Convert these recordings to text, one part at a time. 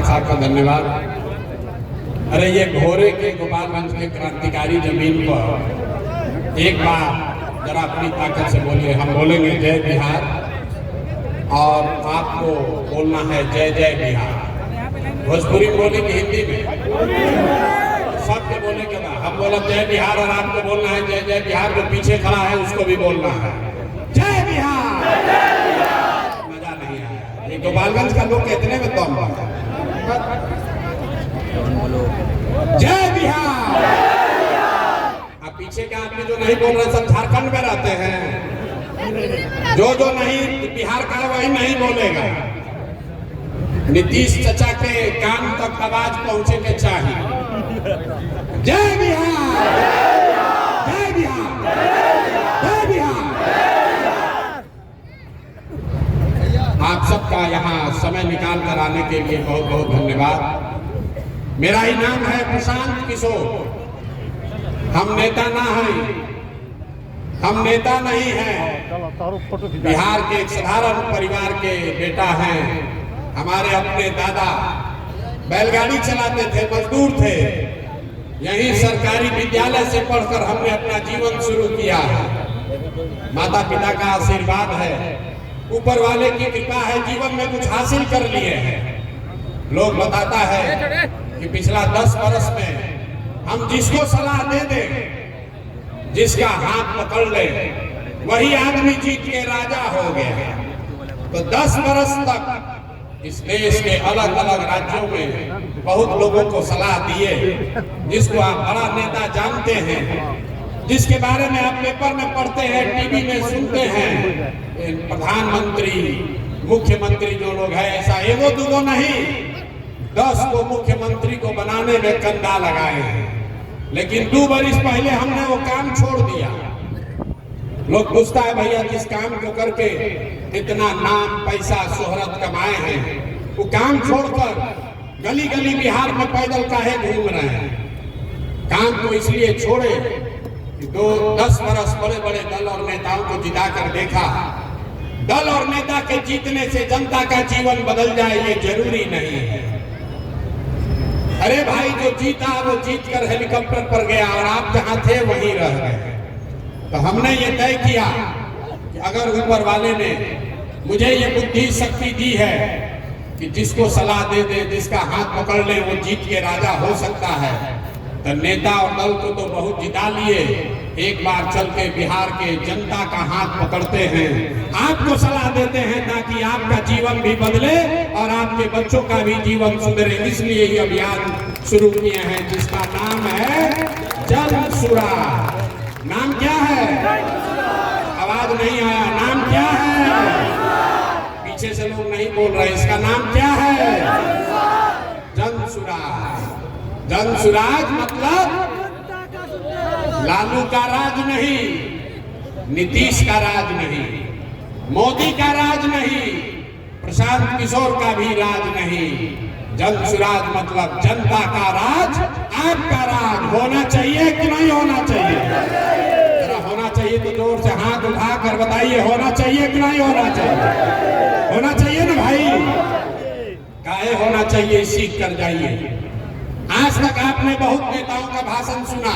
साहब का धन्यवाद। अरे ये घोरे के गोपालगंज के क्रांतिकारी जमीन पर एक बार जरा अपनी ताकत से बोलिए। हम बोलेंगे जय बिहार और आपको बोलना है जय जय बिहार। भोजपुरी बोलेंगे हिंदी में, सबके बोले के बाद हम बोला जय बिहार और आपको बोलना है जय जय बिहार। जो पीछे खड़ा है उसको भी बोलना है जय बिहार। मजा नहीं आया। ये गोपालगंज का लोग इतने में दम है। जय बिहार। अब पीछे के आदमी जो नहीं बोल रहे सब झारखंड में रहते हैं। जो नहीं बिहार का वही नहीं बोलेगा। नीतीश चचा के कान तक आवाज पहुंचे के चाहिए। जय बिहार, जय बिहार, जय बिहार। आप सबका यहाँ समय निकाल कर आने के लिए बहुत बहुत धन्यवाद। मेरा ही नाम है प्रशांत किशोर। हम नेता ना हैं, हम नेता नहीं हैं। बिहार के एक साधारण परिवार के बेटा हैं। हमारे अपने दादा बैलगाड़ी चलाते थे, मजदूर थे। यहीं सरकारी विद्यालय से पढ़कर हमने अपना जीवन शुरू किया है। माता पिता का आशीर्वाद है, ऊपर वाले की कृपा है, जीवन में कुछ हासिल कर लिए हैं। लोग बताता है कि पिछला 10 वर्ष में हम जिसको सलाह दे दें, जिसका हाथ पकड़ ले, वही आदमी जीत के राजा हो गया। तो 10 वर्ष तक इस देश के अलग अलग राज्यों में बहुत लोगों को सलाह दिए, जिसको आप बड़ा नेता जानते हैं, जिसके बारे में आप पेपर में पढ़ते हैं, टीवी में सुनते हैं। प्रधानमंत्री, मुख्यमंत्री जो लोग हैं, ऐसा एगो दूगो नहीं, 10 को मुख्यमंत्री को बनाने में कंधा लगाए हैं। लेकिन 2 वर्ष पहले हमने वो काम छोड़ दिया। लोग पूछता है भैया जिस काम को करके इतना नाम पैसा शोहरत कमाए हैं, वो काम छोड़कर गली गली बिहार में पैदल काहे घूम रहे हैं। काम को इसलिए छोड़े कि 10 वर्ष बड़े बड़े दल और नेताओं को जिता कर देखा। दल और नेता के जीतने से जनता का जीवन बदल जाए ये जरूरी नहीं है। अरे भाई जो जीता वो जीत कर हेलीकॉप्टर पर गया और आप जहां थे वहीं रह गए। तो हमने ये तय किया कि अगर ऊपर वाले ने मुझे ये बुद्धि शक्ति दी है कि जिसको सलाह दे दे, जिसका हाथ पकड़ ले, वो जीत के राजा हो सकता है, तो नेता और दल को तो बहुत जिता लिए। एक बार चल के बिहार के जनता का हाथ पकड़ते हैं, आपको सलाह देते हैं ताकि आपका जीवन भी बदले और आपके बच्चों का भी जीवन सुधरे। इसलिए ये अभियान शुरू किए हैं जिसका नाम है जन सुराज। नाम क्या है? आवाज नहीं आया। नाम क्या है? पीछे से लोग नहीं बोल रहे। इसका नाम क्या है? जन सुराज। जन सुराज मतलब लालू का राज नहीं, नीतीश का राज नहीं, मोदी का राज नहीं, प्रशांत किशोर का भी राज नहीं। जन सुराज मतलब जनता का राज, आपका राज होना चाहिए कि नहीं होना चाहिए? जरा होना चाहिए तो जोर से हाथ उठा कर बताइए, होना चाहिए कि नहीं होना चाहिए? होना चाहिए ना भाई। काहे होना चाहिए सीख कर जाइए। आज तक आपने बहुत नेताओं का भाषण सुना,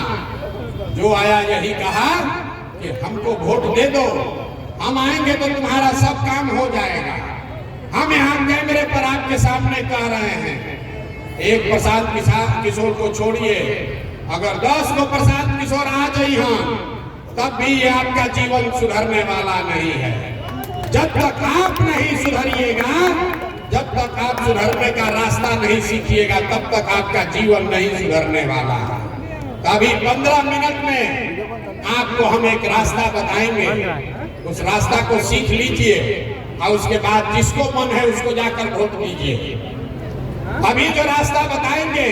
जो आया यही कहा कि हमको वोट दे दो, हम आएंगे तो तुम्हारा सब काम हो जाएगा। हम यहाँ कैमरे पर आपके सामने कह रहे हैं, एक प्रशांत किशोर को छोड़िए, अगर 10 को प्रशांत किशोर आ जाए यहाँ, तब भी ये आपका जीवन सुधरने वाला नहीं है। जब तक आप नहीं सुधरिएगा, जब तक आप सुधरने का रास्ता नहीं सीखिएगा, तब तक आपका जीवन नहीं सुधरने वाला है। अभी 15 मिनट में आपको हम एक रास्ता बताएंगे, उस रास्ता को सीख लीजिए और उसके बाद जिसको मन है उसको जाकर वोट दीजिए। अभी जो रास्ता बताएंगे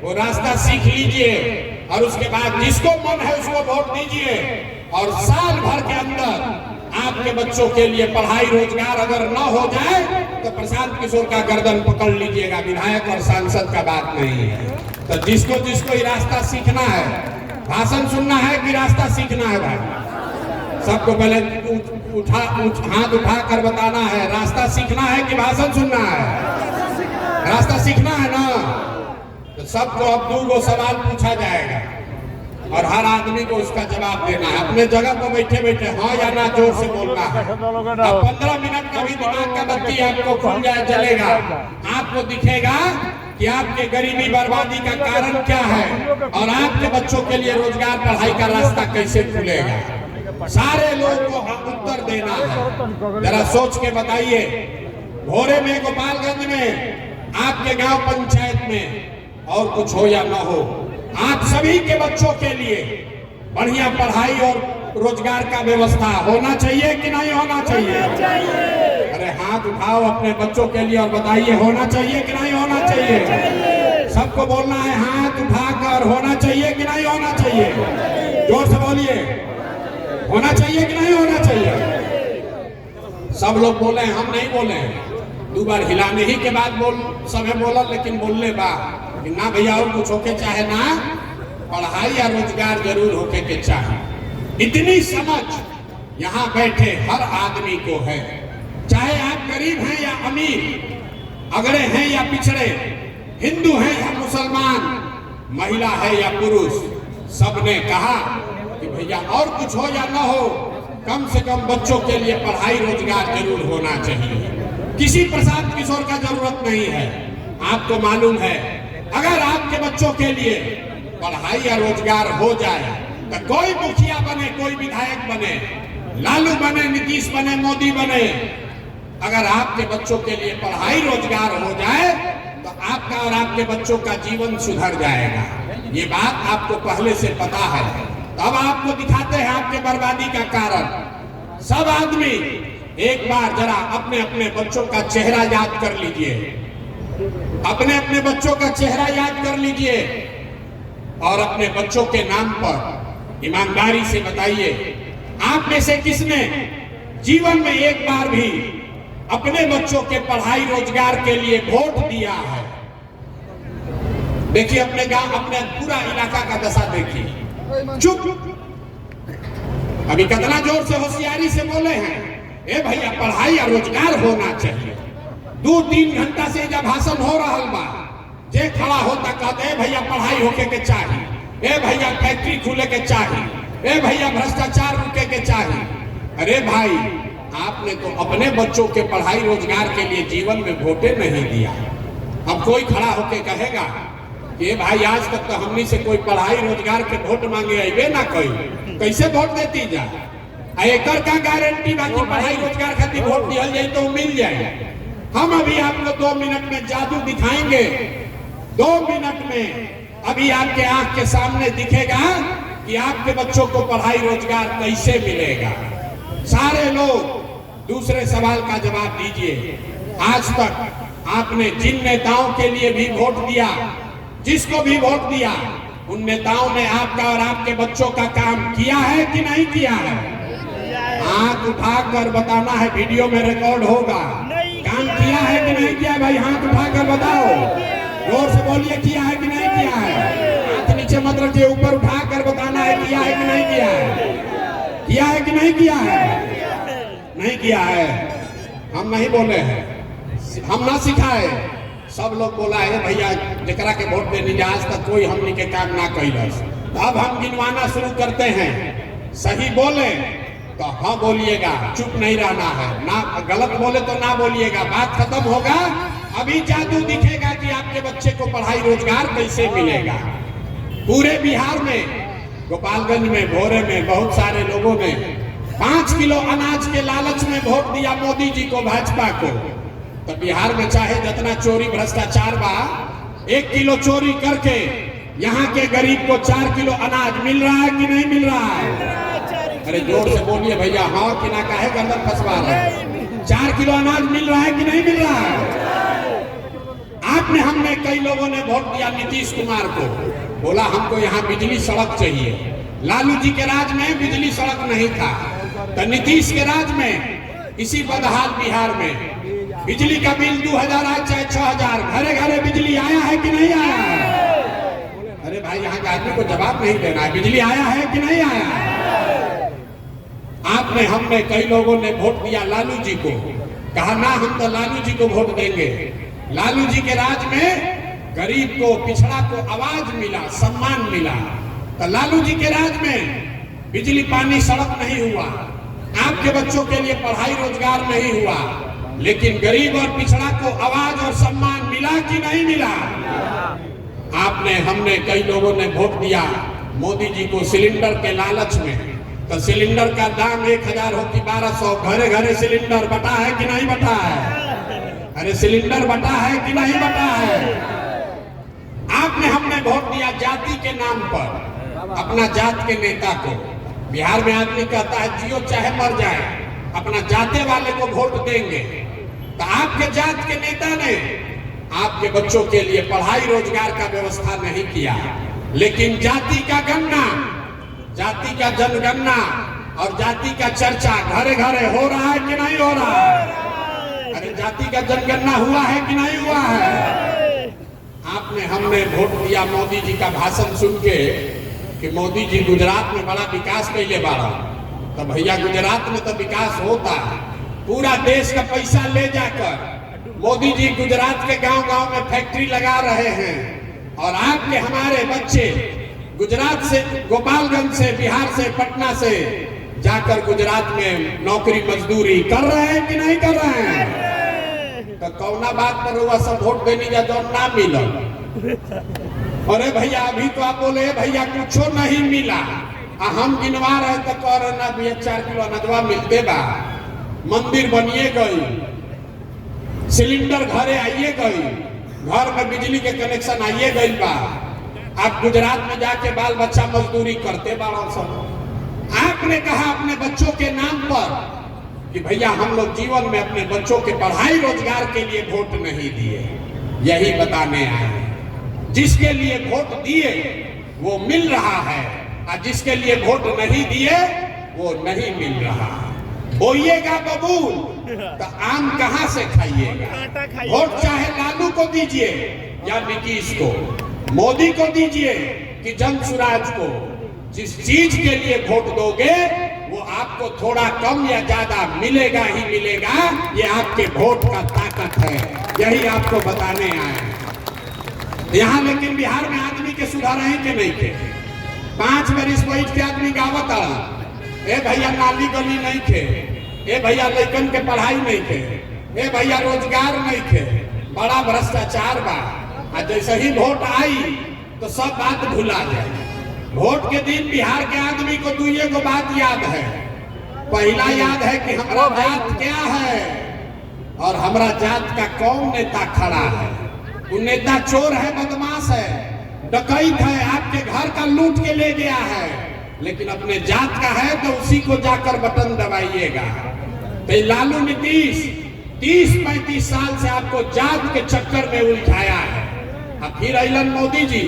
वो रास्ता सीख लीजिए और उसके बाद जिसको मन है उसको वोट दीजिए। और साल भर के अंदर आपके बच्चों के लिए पढ़ाई रोजगार अगर न हो जाए तो प्रशांत किशोर का गर्दन पकड़ लीजिएगा। विधायक और सांसद का बात नहीं है। तो जिसको जिसको ये रास्ता सीखना है, भाषण सुनना है कि रास्ता सीखना है भाई? सबको पहले हाथ उठा कर बताना है, रास्ता सीखना है कि भाषण सुनना है? रास्ता सीखना है ना, तो सबको अब 2 सवाल पूछा जाएगा और हर आदमी को उसका जवाब देना है। अपने जगह पर बैठे बैठे हाँ या ना जोर से बोलना है। अब 15 मिनट का भी दिमाग का बत्ती आपको खुल जाए जलेगा, आपको दिखेगा कि आपके गरीबी बर्बादी का कारण क्या है और आपके बच्चों के लिए रोजगार पढ़ाई का रास्ता कैसे खुलेगा। सारे लोगों को उत्तर देना है। जरा सोच के बताइए, भोरे में, गोपालगंज में, आपके गांव पंचायत में और कुछ हो या ना हो, आप सभी के बच्चों के लिए बढ़िया पढ़ाई और रोजगार का व्यवस्था होना चाहिए कि नहीं होना चाहिए? अरे हाथ उठाओ अपने बच्चों के लिए और बताइए होना चाहिए कि नहीं होना चाहिए? सबको बोलना है हाथ उठाकर, होना चाहिए कि नहीं होना चाहिए? जोर से बोलिए, होना चाहिए कि नहीं होना चाहिए? सब लोग बोले, हम नहीं बोले। 2 बार हिलाने ही के बाद बोल सब बोला, लेकिन बोलने बा ना भैया और कुछ होके चाहे ना, पढ़ाई या रोजगार जरूर होके के चाहे। इतनी समझ यहाँ बैठे हर आदमी को है, चाहे आप गरीब हैं या अमीर, अगड़े हैं या पिछड़े, हिंदू हैं या मुसलमान, महिला है या पुरुष, सबने कहा कि भैया और कुछ हो या ना हो, कम से कम बच्चों के लिए पढ़ाई रोजगार जरूर होना चाहिए। किसी प्रसाद किशोर का जरूरत नहीं है। आपको मालूम है, अगर आपके बच्चों के लिए पढ़ाई या रोजगार हो जाए तो कोई मुखिया बने, कोई विधायक बने, लालू बने, नीतीश बने, मोदी बने, अगर आपके बच्चों के लिए पढ़ाई रोजगार हो जाए तो आपका और आपके बच्चों का जीवन सुधर जाएगा। ये बात आपको पहले से पता है। अब आपको दिखाते हैं आपके बर्बादी का कारण। सब आदमी एक बार जरा अपने अपने बच्चों का चेहरा याद कर लीजिए, अपने अपने बच्चों का चेहरा याद कर लीजिए और अपने बच्चों के नाम पर ईमानदारी से बताइए, आप में से किसने जीवन में एक बार भी अपने बच्चों के पढ़ाई रोजगार के लिए वोट दिया है? देखिए अपने गांव, अपने पूरा इलाका का दशा देखिए। चुप, अभी कितना जोर से होशियारी से बोले हैं, ए भैया पढ़ाई या रोजगार होना चाहिए। 2-3 घंटा से जब भाषण हो रहा बा, जे खड़ा होता कहते भैया पढ़ाई होके के चाहिए, ए भैया फैक्ट्री खुले के चाहिए, ए भैया भ्रष्टाचार रुके के चाहिए। अरे भाई, आपने तो अपने बच्चों के पढ़ाई रोजगार के लिए जीवन में वोटे नहीं दिया। अब कोई खड़ा होके कहेगा कि भाई आज तक तो हमनी से कोई पढ़ाई रोजगार के वोट मांगे अबे ना, कोई कैसे वोट देती जा? एकर का गारंटी बाकी पढ़ाई रोजगार खातिर वोट दिया जाए तो मिल जाए। हम अभी आपको 2 मिनट में जादू दिखाएंगे। 2 मिनट में अभी आपके आंख के सामने दिखेगा कि आपके बच्चों को पढ़ाई रोजगार कैसे मिलेगा। सारे लोग दूसरे सवाल का जवाब दीजिए। आज तक आपने जिन नेताओं के लिए भी वोट दिया, जिसको भी वोट दिया, उन नेताओं ने आपका और आपके बच्चों का काम किया है कि नहीं किया है? हाथ उठाकर बताना है, वीडियो में रिकॉर्ड होगा। काम किया है कि नहीं किया? भाई हाथ उठाकर बताओ, जोर से बोलिए, किया है कि नहीं किया है? हाथ नीचे मत रखिए, ऊपर उठाकर बताना है किया है कि नहीं किया है? किया है कि नहीं किया है? नहीं किया है। हम नहीं बोले हैं, हम ना सिखाए, सब लोग बोला है भैया जकरा के वोट देने आज तक कोई हमनी के काम ना कैलस। अब हम गिनवाना शुरू करते हैं, सही बोले तो हाँ बोलिएगा, चुप नहीं रहना है, ना गलत बोले तो ना बोलिएगा, बात खत्म होगा। अभी जादू दिखेगा कि आपके बच्चे को पढ़ाई रोजगार कैसे मिलेगा। पूरे बिहार में, गोपालगंज में, भोरे में बहुत सारे लोगों ने 5 किलो अनाज के लालच में वोट दिया मोदी जी को, भाजपा को। तो बिहार में चाहे जितना चोरी भ्रष्टाचार बा, 1 किलो चोरी करके यहाँ के गरीब को 4 किलो अनाज मिल रहा है कि नहीं मिल रहा है? अरे जोर से बोलिए भैया, हाँ कि ना, काहे गर्दन फंसवा रहे? 4 किलो अनाज मिल रहा है कि नहीं मिल रहा है? आपने, हमने, कई लोगों ने वोट दिया नीतीश कुमार को, बोला हमको यहाँ बिजली सड़क चाहिए। लालू जी के राज में बिजली सड़क नहीं था, तो नीतीश के राज में इसी बदहाल बिहार में बिजली का बिल 2000 आए चाहे 6000, घरे घरे बिजली आया है कि नहीं आया है? अरे भाई यहाँ के आदमी को जवाब नहीं देना है, बिजली आया है कि नहीं आया है? आपने, हमने, कई लोगों ने वोट दिया लालू जी को, कहा ना हम तो लालू जी को वोट देंगे। लालू जी के राज में गरीब को, पिछड़ा को आवाज मिला, सम्मान मिला। तो लालू जी के राज में बिजली पानी सड़क नहीं हुआ, आपके बच्चों के लिए पढ़ाई रोजगार नहीं हुआ, लेकिन गरीब और पिछड़ा को आवाज और सम्मान मिला कि नहीं मिला? आपने, हमने, कई लोगों ने वोट दिया मोदी जी को सिलेंडर के लालच में। तो सिलेंडर का दाम 1000 हो कि 1200, घरे घरे सिलेंडर बटा है कि नहीं बटा है? अरे सिलेंडर बटा है कि नहीं बटा है? आपने, हमने वोट दिया जाति के नाम पर, अपना जात के नेता को। बिहार में आदमी कहता है जियो चाहे मर जाए, अपना जाते वाले को वोट देंगे। तो आपके जात के नेता ने आपके बच्चों के लिए पढ़ाई रोजगार का व्यवस्था नहीं किया, लेकिन जाति का गणना, जाति का जनगणना और जाति का चर्चा घरे घरे हो रहा है कि नहीं हो रहा है? अरे जाति का जनगणना हुआ है कि नहीं हुआ है? आपने, हमने वोट दिया मोदी जी का भाषण सुन के कि मोदी जी गुजरात में बड़ा विकास कैले बाड़ा। तो भैया गुजरात में तो विकास होता है, पूरा देश का पैसा ले जाकर मोदी जी गुजरात के गांव गांव में फैक्ट्री लगा रहे हैं, और आपके, हमारे बच्चे गुजरात से, गोपालगंज से, बिहार से, पटना से जाकर गुजरात में नौकरी मजदूरी कर रहे हैं कि नहीं कर रहे हैं? तो कौना बात पर हुआ सब वोट देने जा जो ना मिला? अरे भैया अभी तो आप बोले भैया कुछ नहीं मिला, हम गिनवा रहे तो कह रहे ना भैया 4 किलो अनजवा मिलते बा, मंदिर बनिए गई, सिलेंडर घरे आइए गई, घर में बिजली के कनेक्शन आइए गई बा। आप गुजरात में जाके बाल बच्चा मजदूरी करते बाड़ा सब। आपने कहा अपने बच्चों के नाम पर कि भैया हम लोग जीवन में अपने बच्चों के पढ़ाई रोजगार के लिए वोट नहीं दिए। यही बताने आए हैं, जिसके लिए वोट दिए वो मिल रहा है, और जिसके लिए वोट नहीं दिए वो नहीं मिल रहा है। बोइएगा बबूल तो आम कहां से खाइएगा? वोट चाहे लालू को दीजिए या नीतीश को, मोदी को दीजिए कि जनसुराज को, जिस चीज के लिए वोट दोगे वो आपको थोड़ा कम या ज्यादा मिलेगा ही मिलेगा। ये आपके वोट का ताकत है, यही आपको बताने आए हैं। यहाँ लेकिन बिहार में आदमी के सुधार है कि नहीं के? 5 बरिस बैठ के आदमी गावत आड़ा, ए भैया नाली गली नहीं थे, ए भैया लड़कन के पढ़ाई नहीं थे, ए भैया रोजगार नहीं थे, बड़ा भ्रष्टाचार बा। जैसे ही वोट आई तो सब बात भुला जाए। वोट के दिन बिहार के आदमी को 2 गो बात याद है। पहला याद है कि हमारा जात क्या है और हमारा जात का कौन नेता खड़ा है। वो नेता चोर है, बदमाश है, डकैत है, आपके घर का लूट के ले गया है, लेकिन अपने जात का है तो उसी को जाकर बटन दबाइएगा। तो लालू नीतीश 30-35 साल से आपको जात के चक्कर में उलझाया है। अब फिर अलन मोदी जी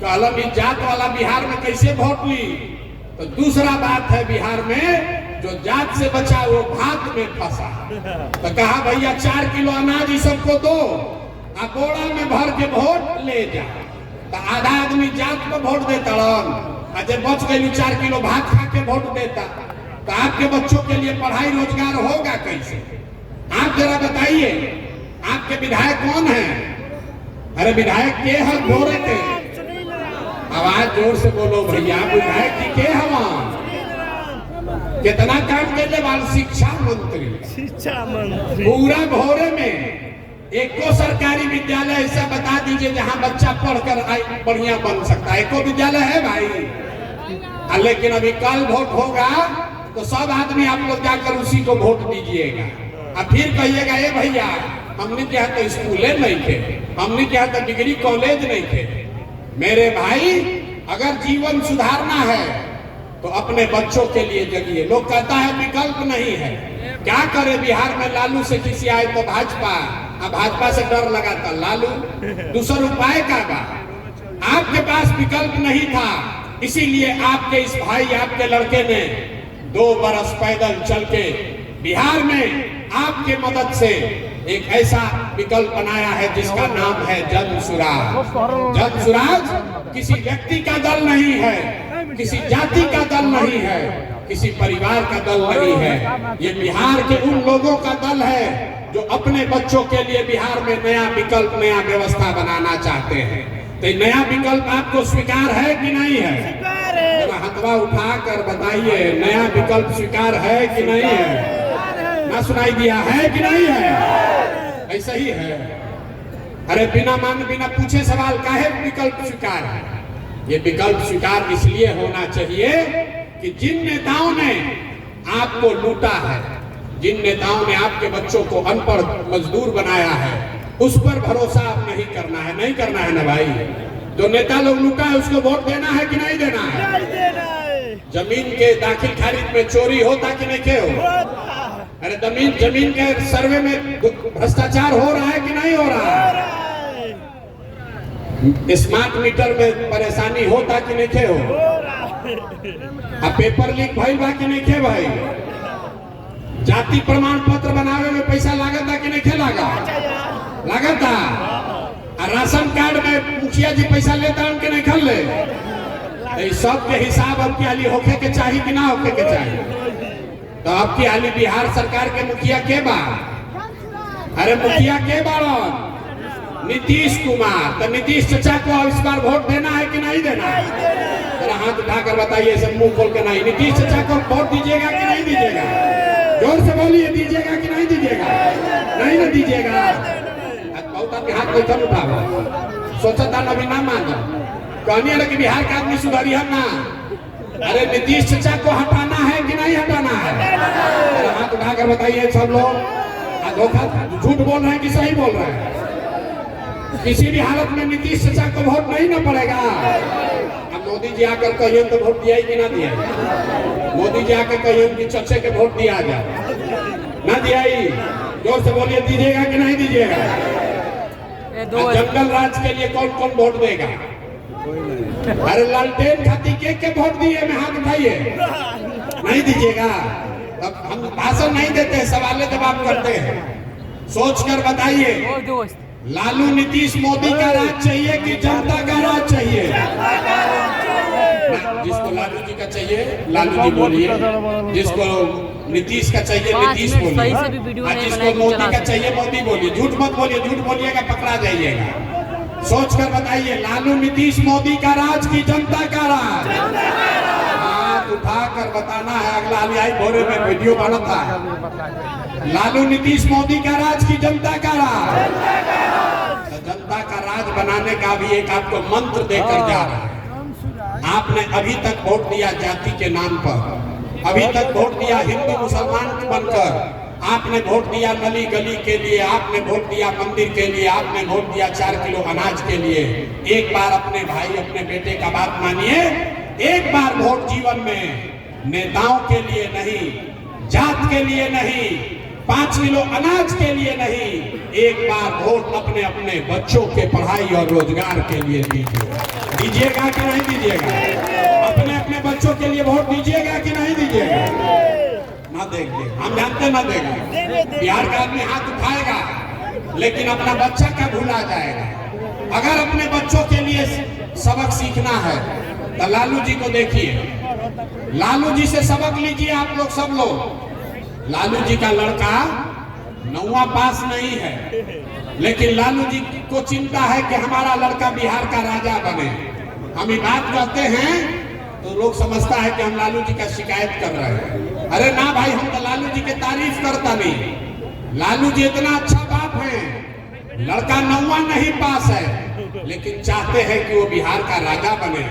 कहलन जात वाला बिहार में कैसे वोट ली? तो दूसरा बात है, बिहार में जो जात से बचा वो भात में फंसा। तो कहा भैया 4 किलो अनाज ही सबको दो, आप बोरा में भर के वोट ले जा। तो आधा आदमी जात को वोट देता, जब बच गई 4 किलो भात खा के वोट देता। तो आपके बच्चों के लिए पढ़ाई रोजगार होगा कैसे? आप जरा बताइए, आपके विधायक कौन है? अरे विधायक के हल भोरे के, आवाज जोर से बोलो भैया, विधायक जी के हवा कितना काम करने वाले? शिक्षा मंत्री पूरा भोरे में एको सरकारी विद्यालय ऐसा बता दीजिए जहां बच्चा पढ़कर बढ़िया बन सकता है। एको विद्यालय है भाई? लेकिन अभी कल वोट होगा तो सब आदमी आप लोग जाकर उसी को वोट दीजिएगा, और फिर कहिएगा ए भैया हमने क्या तो स्कूले नहीं थे, हमने क्या तो डिग्री कॉलेज नहीं थे। मेरे भाई अगर जीवन सुधारना है तो अपने बच्चों के लिए जगिए। लोग कहता है विकल्प नहीं है, क्या करे? बिहार में लालू से किसी आए तो भाजपा, अब भाजपा से डर लगाता लालू, दूसरा उपाय का बा? आपके पास विकल्प नहीं था, इसीलिए आपके इस भाई, आपके लड़के ने 2 बरस पैदल चल के बिहार में आपके मदद से एक ऐसा विकल्प बनाया है जिसका नाम है जनसुराज। जनसुराज किसी व्यक्ति का दल नहीं है, किसी जाति का दल नहीं है, किसी परिवार का दल नहीं है। ये बिहार के उन लोगों का दल है जो अपने बच्चों के लिए बिहार में नया विकल्प, नया व्यवस्था बनाना चाहते हैं। तो नया विकल्प आपको स्वीकार है कि नहीं है? जरा हथवा उठाकर बताइए, नया विकल्प स्वीकार है कि नहीं है? ना सुनाई दिया है कि नहीं है? ऐसा ही है। अरे बिना मांगे बिना पूछे सवाल काहे विकल्प स्वीकार है? ये विकल्प स्वीकार इसलिए होना चाहिए कि जिन नेताओं ने आपको लूटा है, जिन नेताओं ने आपके बच्चों को अनपढ़ मजदूर बनाया है, उस पर भरोसा आप नहीं करना है। नहीं करना है ना भाई। जो नेता लोग लूटा है उसको वोट देना है कि नहीं देना है? जमीन के दाखिल खारिज में चोरी होता कि नहीं के हो? अरे जमीन के सर्वे में भ्रष्टाचार हो रहा है कि नहीं हो रहा है? स्मार्ट मीटर में परेशानी होता कि नहीं के हो? अब पेपर लीक भइल बा कि नहीं के भाई? जाति प्रमाण पत्र बनावे में पैसा लागता कि नहीं के लागा? लागता। राशन कार्ड में मुखिया जी पैसा लेता उनके नहीं खल ले। सब के हिसाब अब की होके के चाहिए कि ना होके के चाहिए? तो अब की हाली बिहार सरकार के मुखिया के बा? अरे मुखिया के बाड़न? नीतीश कुमार। तो नीतीश चाचा को इस बार वोट देना है कि नहीं देना है? जरा हाथ उठाकर बताइए, सब मुंह खोल के नहीं। नीतीश चाचा को वोट दीजिएगा कि नहीं दीजिएगा? जोर से बोलिए, दीजिएगा कि नहीं दीजिएगा? नहीं ना दीजिएगा। बहुत आदमी हाथ बैठल उठावा, सोचता अभी ना मांगा, कहनी कि बिहार का आदमी सुधारी है ना। अरे नीतीश चाचा को हटाना है कि नहीं हटाना है? हाथ उठाकर बताइए सब लोग। धोखा झूठ बोल रहे हैं कि सही बोल रहे हैं? किसी भी हालत में नीतीश चाचा को वोट नहीं ना पड़ेगा। अब मोदी जी आकर कहिए तो वोट दिया कि ना दिया? मोदी जी आकर कहिए कि चचे के वोट दिया जाए, ना दिया? जोर से बोलिए, दीजिएगा कि नहीं दीजिएगा? जंगल राज के लिए कौन कौन वोट देगा? अरे लालटेन खाती के वोट दिए में हाथ उठाइए। नहीं दीजिएगा? अब हम भाषण नहीं देते, सवाल जवाब करते हैं। सोच कर बताइए, लालू नीतीश मोदी का राज चाहिए कि जनता का राज चाहिए? जिसको लालू जी का चाहिए लालू जी बोलिए, जिसको नीतीश का चाहिए नीतीश बोलिए, जिसको मोदी का चाहिए मोदी बोलिए। झूठ मत बोलिए, झूठ बोलिएगा पकड़ा जाइएगा। सोच कर बताइए, लालू नीतीश मोदी का राज की जनता का राज? हाथ उठाकर बताना है। अगला आई भोरे में वीडियो बना था, लालू नीतीश मोदी का राज की जनता का राज? जनता का राज बनाने का भी एक आपको मंत्र देकर जा रहा है। आपने अभी तक वोट दिया जाति के नाम पर, अभी तक वोट दिया हिंदू मुसलमान बनकर, आपने वोट दिया नली गली के लिए, आपने वोट दिया मंदिर के लिए, आपने वोट दिया 4 किलो अनाज के लिए। एक बार अपने भाई अपने बेटे का बात मानिए। एक बार वोट जीवन में नेताओं के लिए नहीं, जात के लिए नहीं, 5 किलो अनाज के लिए नहीं, एक बार वोट अपने अपने बच्चों के पढ़ाई और रोजगार के लिए दीजिए। दीजिएगा कि नहीं दीजिएगा? अपने अपने बच्चों के लिए वोट दीजिएगा कि नहीं दीजिएगा? ना देंगे, हम जानते ना देंगे। बिहार का आदमी हाथ उठाएगा लेकिन अपना बच्चा का भूला जाएगा। अगर अपने बच्चों के लिए सबक सीखना है तो लालू जी को देखिए, लालू जी से सबक लीजिए आप लोग, सब लोग। लालू जी का लड़का 9वां पास नहीं है, लेकिन लालू जी को चिंता है कि हमारा लड़का बिहार का राजा बने। हम ये बात कहते हैं तो लोग समझता है कि हम लालू जी का शिकायत कर रहे हैं। अरे ना भाई, हम तो लालू जी की तारीफ करता नहीं। लालू जी इतना अच्छा बाप है, लड़का 9वां नहीं पास है लेकिन चाहते हैं कि वो बिहार का राजा बने।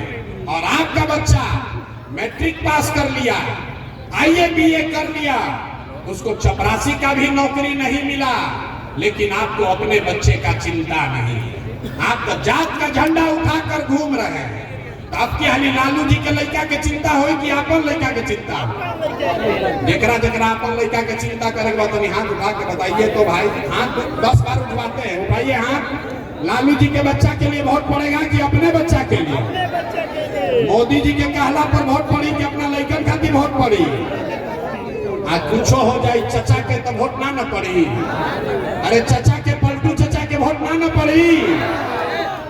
और आपका बच्चा मैट्रिक पास कर लिया, IAS BA कर लिया, उसको चपरासी का भी नौकरी नहीं मिला, लेकिन आपको अपने बच्चे का चिंता नहीं। आप तो जात का झंडा उठाकर घूम रहे हैं। तो आपकी हाली लालू जी के लड़का के चिंता हो कि अपन लड़का के चिंता हो? जेकरा जेकरा अपन लड़का के चिंता करेगा तो हाथ उठा के बताइए। तो भाई हाथ 10 बार उठवाते हैं, उठाइए हाथ। लालू जी के बच्चा के लिए वोट पड़ेगा कि अपने बच्चा के लिए? मोदी जी के कहला पर वोट पड़ी कि अपना लड़कन खातिर वोट पड़ी? आज कुछो हो जाए चचा के तो वोट ना पड़ी। अरे चचा के पलटू चचा के वोट ना पड़ी।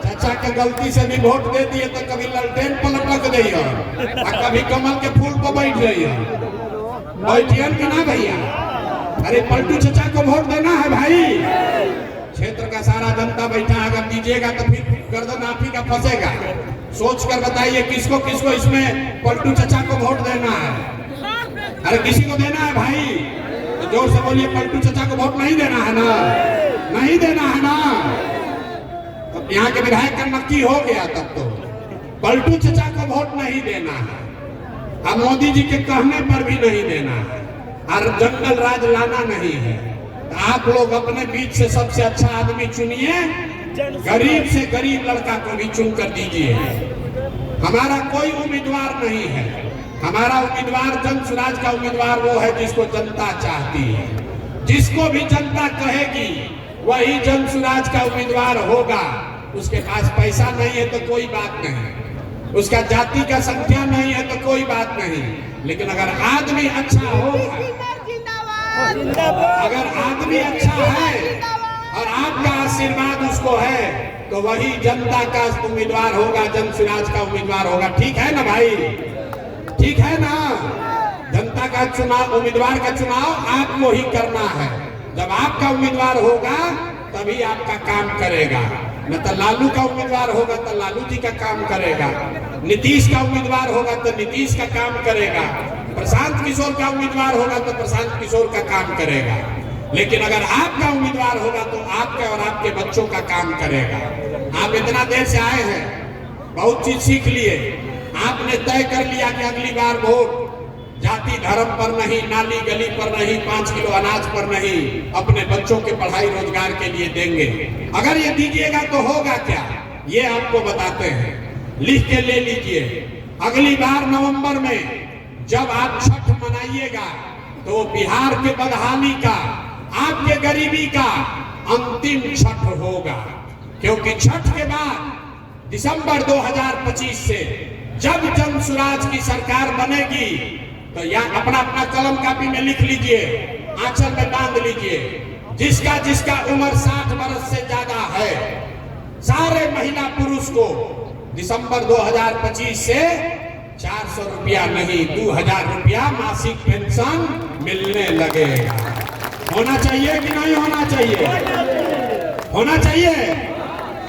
चचा के गलती से भी वोट दे दिए तो कभी ललटेन पलट लग जाइए और कभी कमल के फूल को बैठ जाइए। बैठियन के ना भैया, अरे पलटू चचा को वोट देना है भाई। क्षेत्र का सारा जनता बैठा, अगर दीजिएगा तो फिर गर्दन आप ही का फंसेगा। सोच कर बताइए किसको किसको इसमें पलटू चचा को वोट देना है। अरे किसी को देना है भाई तो जोर से बोलिए, पलटू चचा को वोट नहीं देना है ना, नहीं देना है ना। तो यहाँ के विधायक का नक्की हो गया, तब तो पलटू चचा को वोट नहीं देना है। अब मोदी जी के कहने पर भी नहीं देना है और जंगल राज लाना नहीं है। तो आप लोग अपने बीच से सबसे अच्छा आदमी चुनिए, गरीब से गरीब लड़का को भी चुन कर दीजिए। हमारा कोई उम्मीदवार नहीं है, हमारा उम्मीदवार जन स्वराज का उम्मीदवार वो है जिसको जनता चाहती है। जिसको भी जनता कहेगी वही जन स्वराज का उम्मीदवार होगा। उसके पास पैसा नहीं है तो कोई बात नहीं, उसका जाति का संख्या नहीं है तो कोई बात नहीं, लेकिन अगर आदमी अच्छा होगा, अगर आदमी अच्छा है और आपका आशीर्वाद उसको है तो वही जनता का उम्मीदवार होगा, जन स्वराज का उम्मीदवार होगा। ठीक है ना भाई, ठीक है ना। जनता का चुनाव, उम्मीदवार का चुनाव आपको ही करना है। जब आपका उम्मीदवार होगा तभी आपका काम करेगा। न तो लालू का उम्मीदवार होगा तो लालू जी का काम करेगा, नीतीश का उम्मीदवार होगा तो नीतीश का काम करेगा, प्रशांत किशोर का उम्मीदवार होगा तो प्रशांत किशोर का काम करेगा। लेकिन अगर आपका उम्मीदवार होगा तो आपके और आपके बच्चों का काम करेगा। आप इतना देर से आए हैं, बहुत चीज सीख लिए, आपने तय कर लिया कि अगली बार वोट जाति धर्म पर नहीं, नाली गली पर नहीं, 5 किलो अनाज पर नहीं, अपने बच्चों के पढ़ाई रोजगार के लिए देंगे। अगर ये दीजिएगा तो होगा क्या, ये आपको बताते हैं, लिख के ले लीजिए। अगली बार नवंबर में जब आप छठ मनाइएगा तो बिहार के बदहाली का, आपके गरीबी का अंतिम छठ होगा। क्योंकि छठ के बाद दिसंबर 2025 से जब जन स्वराज की सरकार बनेगी तो यहाँ अपना अपना कलम कापी में लिख लीजिए, आंचल में बांध लीजिए। जिसका जिसका उम्र 60 वर्ष से ज्यादा है, सारे महिला पुरुष को दिसंबर 2025 से 400 रुपया नहीं 2000 रुपया मासिक पेंशन मिलने लगेगा। होना चाहिए कि नहीं होना चाहिए, होना चाहिए।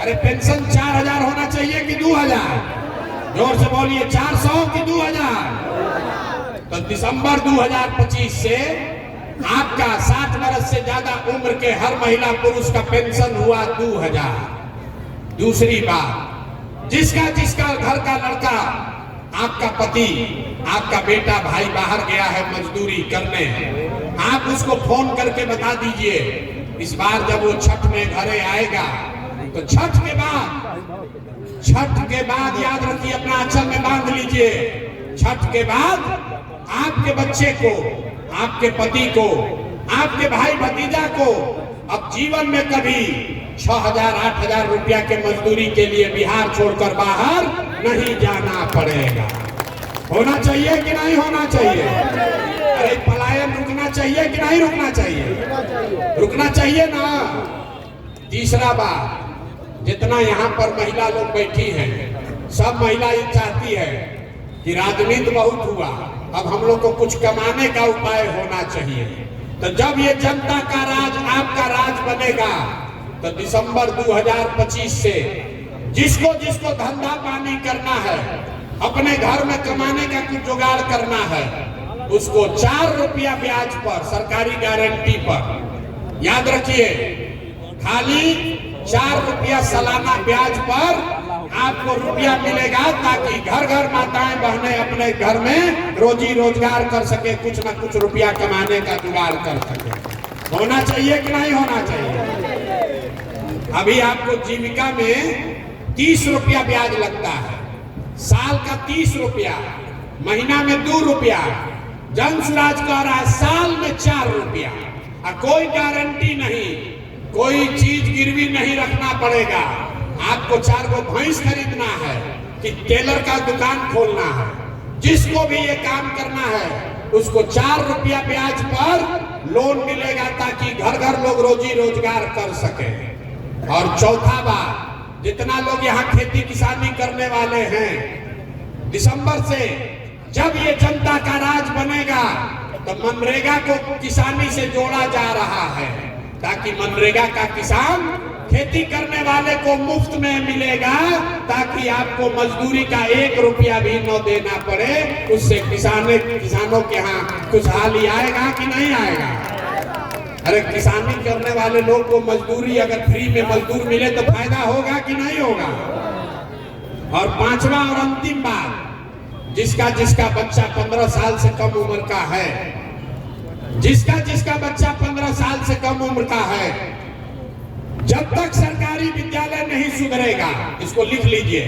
अरे पेंशन 4000 होना चाहिए कि 2000, जोर से बोलिए, 400 कि 2000। तो दिसंबर 2025 से आपका 60 वर्ष से ज्यादा उम्र के हर महिला पुरुष का पेंशन हुआ 2000। दूसरी बात, जिसका जिसका घर का लड़का, आपका पति, आपका बेटा भाई बाहर गया है मजदूरी करने, आप उसको फोन करके बता दीजिए। इस बार जब वो छठ में घरे आएगा तो छठ के बाद याद रखिए, अपना आंचल में बांध लीजिए। छठ के बाद आपके बच्चे को, आपके पति को, आपके भाई भतीजा को अब जीवन में कभी 6000-8000 रुपया के मजदूरी के लिए बिहार छोड़कर बाहर नहीं जाना पड़ेगा। होना चाहिए कि नहीं होना चाहिए? अरे पलायन रुकना चाहिए कि नहीं रुकना चाहिए? रुकना चाहिए ना। तीसरा बात, जितना यहाँ पर महिला लोग बैठी हैं, सब महिला ये चाहती है कि राजनीति बहुत हुआ, अब हम लोग को कुछ कमाने का उपाय होना चाहिए। तो जब ये जनता का राज, आपका राज बनेगा तो दिसंबर 2025 से जिसको जिसको धंधा पानी करना है, अपने घर में कमाने का कुछ जुगाड़ करना है, उसको 4 रुपया ब्याज पर, सरकारी गारंटी पर, याद रखिए, खाली 4 रुपया सालाना ब्याज पर आपको रुपया मिलेगा, ताकि घर घर माताएं बहनें अपने घर में रोजी रोजगार कर सके, कुछ ना कुछ रुपया कमाने का जुगाड़ कर सके। होना चाहिए कि नहीं होना चाहिए? अभी आपको जीविका में 30 रुपया ब्याज लगता है, साल का 30 रुपया, महीना में 2 रुपया। जन स्वराज कह रहा है साल में 4 रुपया, और कोई गारंटी नहीं, कोई चीज गिरवी नहीं रखना पड़ेगा। आपको 4 गो भैंस खरीदना है कि टेलर का दुकान खोलना है, जिसको भी ये काम करना है उसको 4 रुपया ब्याज पर लोन मिलेगा, ताकि घर घर लोग रोजी रोजगार कर सके। और चौथा बात, जितना लोग यहाँ खेती किसानी करने वाले हैं, दिसंबर से जब ये जनता का राज बनेगा तो मनरेगा को किसानी से जोड़ा जा रहा है, ताकि मनरेगा का किसान खेती करने वाले को मुफ्त में मिलेगा, ताकि आपको मजदूरी का 1 रुपया भी न देना पड़े। उससे किसानों के यहाँ खुशहाली आएगा कि नहीं आएगा? अरे किसानी करने वाले लोग को मजदूरी, अगर फ्री में मजदूर मिले तो फायदा होगा कि नहीं होगा? और 5वां और अंतिम बात, जिसका बच्चा 15 साल से कम उम्र का है, जिसका बच्चा 15 साल से कम उम्र का है, जब तक सरकारी विद्यालय नहीं सुधरेगा, इसको लिख लीजिए,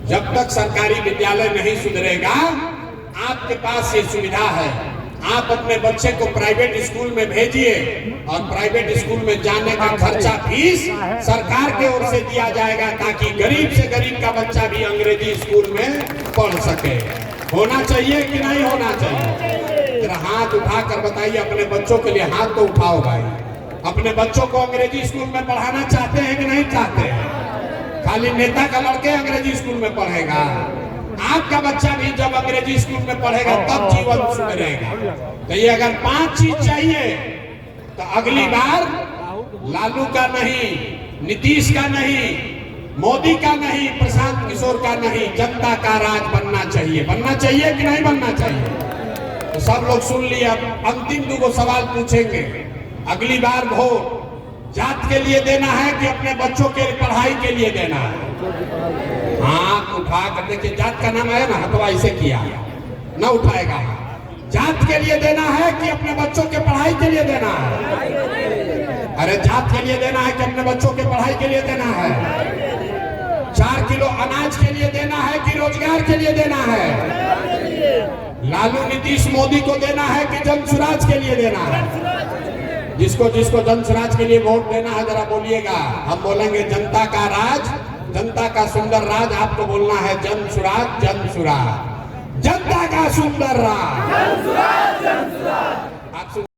जब तक सरकारी विद्यालय नहीं सुधरेगा, आपके पास ये सुविधा है, आप अपने बच्चे को प्राइवेट स्कूल में भेजिए और प्राइवेट स्कूल में जाने का खर्चा फीस सरकार की ओर से दिया जाएगा, ताकि गरीब से गरीब का बच्चा भी अंग्रेजी स्कूल में पढ़ सके। होना चाहिए कि नहीं होना चाहिए? जरा हाथ उठाकर बताइए, अपने बच्चों के लिए हाथ तो उठाओ भाई। अपने बच्चों को अंग्रेजी स्कूल में पढ़ाना चाहते हैं कि नहीं चाहते हैं? खाली नेता का लड़के अंग्रेजी स्कूल में पढ़ेगा? आपका बच्चा भी जब अंग्रेजी स्कूल में पढ़ेगा तब जीवन सुधरेगा। तो ये अगर 5 चीज चाहिए तो अगली बार लालू का नहीं, नीतीश का नहीं, मोदी का नहीं, प्रशांत किशोर का नहीं, जनता का राज बनना चाहिए। बनना चाहिए कि नहीं बनना चाहिए? तो सब लोग सुन लिए। अब अंतिम 2 सवाल पूछेंगे। अगली बार वोट जात के लिए देना है कि अपने बच्चों के पढ़ाई के लिए देना है? हाथ उठा कर देखिए, जात का नाम आया ना, हथवा ऐसे किया, न उठाएगा। जात के लिए देना है कि अपने बच्चों के पढ़ाई के लिए देना है? अरे जात के लिए देना है कि अपने बच्चों के पढ़ाई के लिए देना है? 4 किलो अनाज के लिए देना है कि रोजगार के लिए देना है? लालू नीतीश मोदी को देना है कि जन स्वराज के लिए देना है? जिसको जन स्वराज के लिए वोट देना है जरा बोलिएगा। हम बोलेंगे जनता का राज, जनता का सुंदर राज। आपको बोलना है जन स्वराज, जन स्वराज, जनता का सुंदर राज।